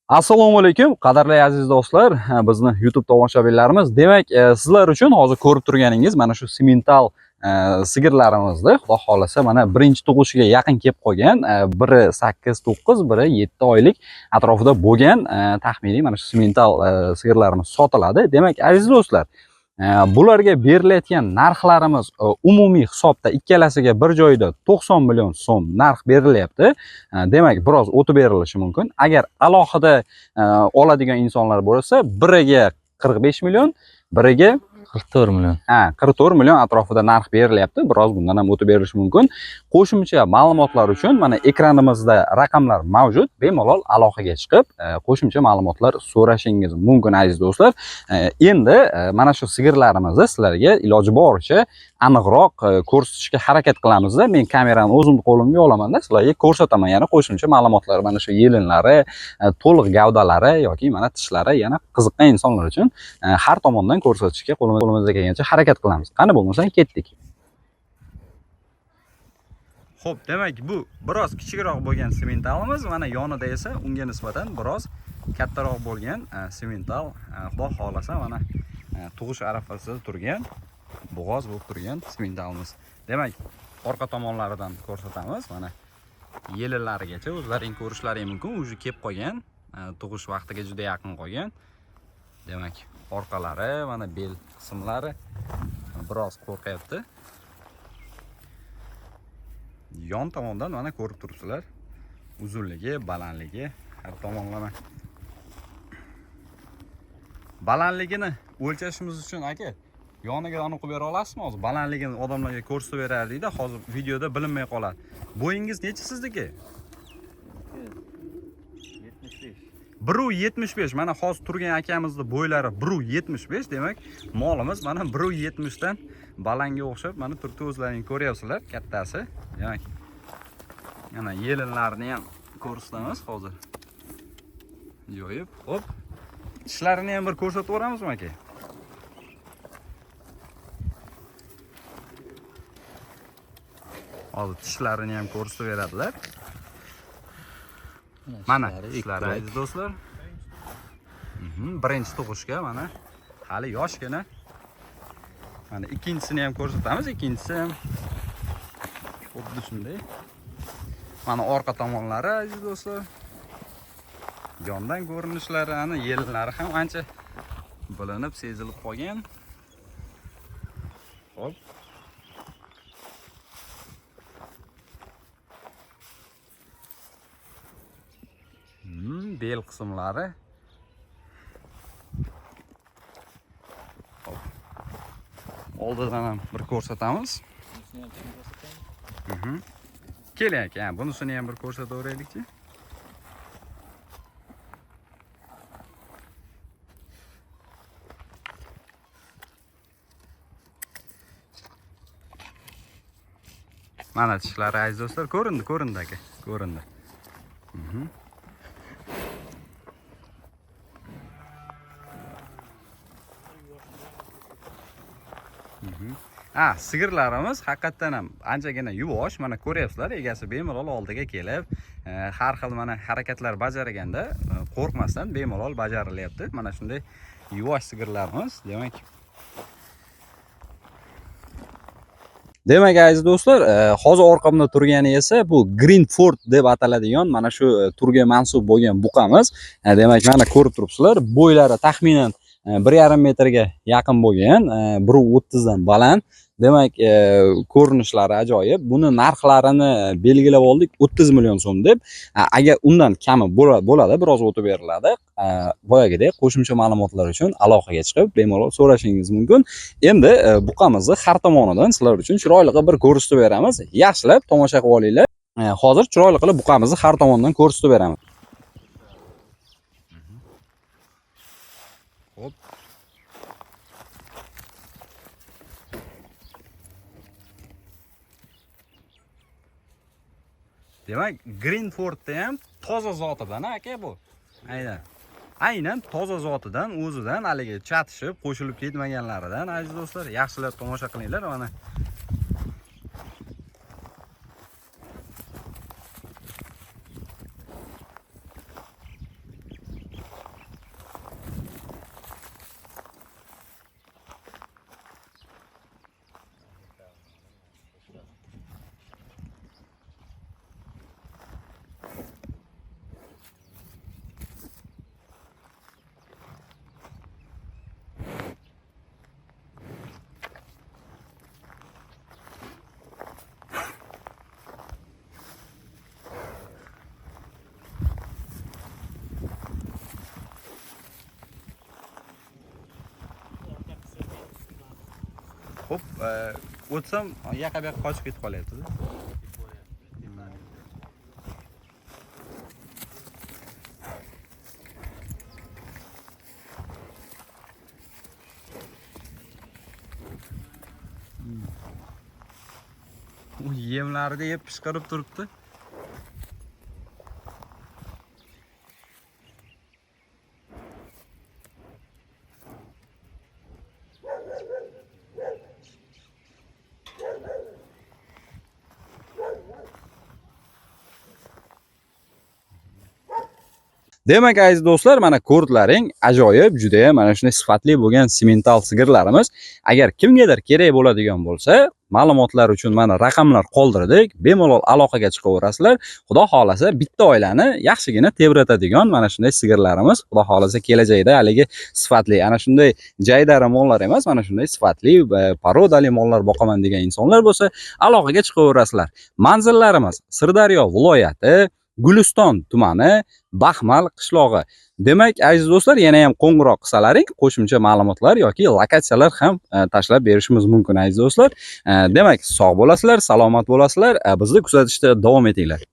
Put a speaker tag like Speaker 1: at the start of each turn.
Speaker 1: Assalomu alaykum, qadrli aziz do'stlar, bizni YouTube tomoshabinlarimiz. Demak, sizlar uchun hozir ko'rib turganingiz mana shu simental sigirlarimizni, xudo xolasa, mana birinchi tug'ishiga yaqin kelib qolgan, biri 8-9, biri 7 oylik atrofida bo'lgan taxminiy mana shu simental sigirlarimiz sotiladi. Demak, aziz do'stlar, bularga berilayotgan narxlarimiz umumiy hisobda ikkalasiga bir joyda 90 million so'm narx berilyapti. Demak, biroz o'tib berilishi mumkin. Agar alohida oladigan insonlar bo'lsa, biriga 45 million, biriga
Speaker 2: 44 million.
Speaker 1: 44 million atrofida narx berilyapti. Biroz bundan ham o'tib berilishi mumkin. Qo'shimcha ma'lumotlar uchun mana ekranimizda raqamlar mavjud. Bemalol aloqaga chiqib, qo'shimcha ma'lumotlar so'rashingiz mumkin aziz do'stlar. Endi mana shu sigirlarimizni sizlarga iloji boricha aniqroq ko'rsatishga harakat qilamizda. Men kamerani o'zimni qo'limga olaman-da, sizlarga ko'rsataman. Yana qo'shimcha ma'lumotlar, mana shu yelinlari, to'liq gavdalari yoki mana tishlari yana qiziqqan insonlar uchun har tomondan ko'rsatishga qo'limizdan kelgancha harakat qilamiz. Qani bo'lmasa ketdik. Xo'p, demak bu biroz kichikroq bo'lgan simentalimiz, mana yonida esa unga nisbatan biroz kattaroq bo'lgan simental, xudo xolasa mana tug'ish arafasida turgan, bo'g'oz bo'lib turgan simentalimiz. Demak, orqa tomonlaridan ko'rsatamiz. Mana yelinlarigacha o'zlaring ko'rishlaring mumkin, уже kelib qolgan, tug'ish vaqtiga juda yaqin qolgan. Demak, orqalari, mana bel qismlari biroz qo'rqayapti. Yon tomondan mana ko'rib turibsizlar. Uzunligi, balandligi har tomonlama. Balandligini o'lchashimiz uchun aka, yoniga aniq qilib bera olasizmi hozir? Balandligini odamlarga ko'rsatib berardik-da, hozir videoda bilinmay qoladi. Bo'yingiz necha sizniki? 1.75. Mana hozir turgan akamizni bo'ylari 1.75. Demak, molimiz mana 1.70 dan balanga o'xshab, mana turibdi, o'zlaring ko'ryapsizlar, kattasi. Demak, yana yelinlarini ham ko'rsatamiz hozir. Yo'yib, hop. Tishlarini ham bir ko'rsatib o'ramizmi aka? Hozir tishlarini ham ko'rsatib beradilar. Mana tishlari aziz do'stlar. Birinchi tug'ishga mana hali yoshgina. Mana ikkinchisini ham ko'rsatamiz. Ikkinchisi ham xuddi shunday. Mana orqa tomonlari aziz do'stlar. Yondan ko'rinishlari, ana yelinlari ham ancha bilinib, sezilib qolgan. Hop. Bel qismlari. Hop. Oldidan ham bir ko'rsatamiz. Keling aka, bunisini ham bir ko'rsatib o'raylikchi. Mana tishlari aziz do'stlar, ko'rindi aka, ko'rindi. Sigirlarimiz haqiqatan ham anchagina yuvosh. Mana ko'ryapsizlar, egasi bemalol oldiga kelib, har xil mana harakatlar bajarganda qo'rqmasdan bemalol bajarilyapti. Mana shunday yuvosh sigirlarimiz. Demak aziz do'stlar, hozir orqamda turgani esa bu Greenford deb ataladigan mana shu turga mansub bo'lgan buqamiz. Demak, mana ko'rib turibsizlar, bo'ylari taxminan 1,5 metrga yaqin bo'lgan, 1.30 dan baland. Demak, ko'rinishlari ajoyib. Buni narxlarini belgilab oldik 30 million so'm deb. Agar undan kami bo'ladi, biroz o'tib beriladi. Boyagidek qo'shimcha ma'lumotlar uchun aloqaga chiqib bemalol so'rashingiz mumkin. Endi buqamizni har tomonidan sizlar uchun chiroyli qilib bir ko'rsatib beramiz. Yaxshilab tomosha qilib olinglar. Hozir chiroyli qilib buqamizni har tomondan ko'rsatib beramiz. Hop. Demak, Greenfordda ham toza zotidan aka bu. Aynan toza zotidan, o'zidan haligi chatishib, qo'shilib ketmaganlaridan aziz do'stlar, yaxshilab tomosha qilinglar. Mana Xo'p, o'tsam yoqqa bu yoqqa qochib ketib qolyapti. U yemlarni yeb pishqirib turibdi. Demak aziz do'stlar, mana ko'rdlaring, ajoyib, juda ham mana shunday sifatli bo'lgan semental sigirlarimiz. Agar kimgadir kerak bo'ladigan bo'lsa, ma'lumotlar uchun mana raqamlar qoldirdik. Bemalol aloqaga chiqaverasizlar. Xudo xolasa bitta oilani yaxshigina tebratadigan mana shunday sigirlarimiz. Xudo xolasa kelajakda haligi sifatli, ana shunday jaydari mollar emas, mana shunday sifatli parodali mollar boqaman degan insonlar bo'lsa, aloqaga chiqaverasizlar. Manzillarimiz Sirdaryo viloyati Guliston tumani, Baxmal qishlog'i. Demak, aziz do'stlar, yana ham qo'ng'iroq qilsalaring, qo'shimcha ma'lumotlar yoki lokatsiyalar ham tashlab berishimiz mumkin aziz do'stlar. Demak, sog' bo'lasizlar, salomat bo'lasizlar, bizni kuzatishda davom etinglar.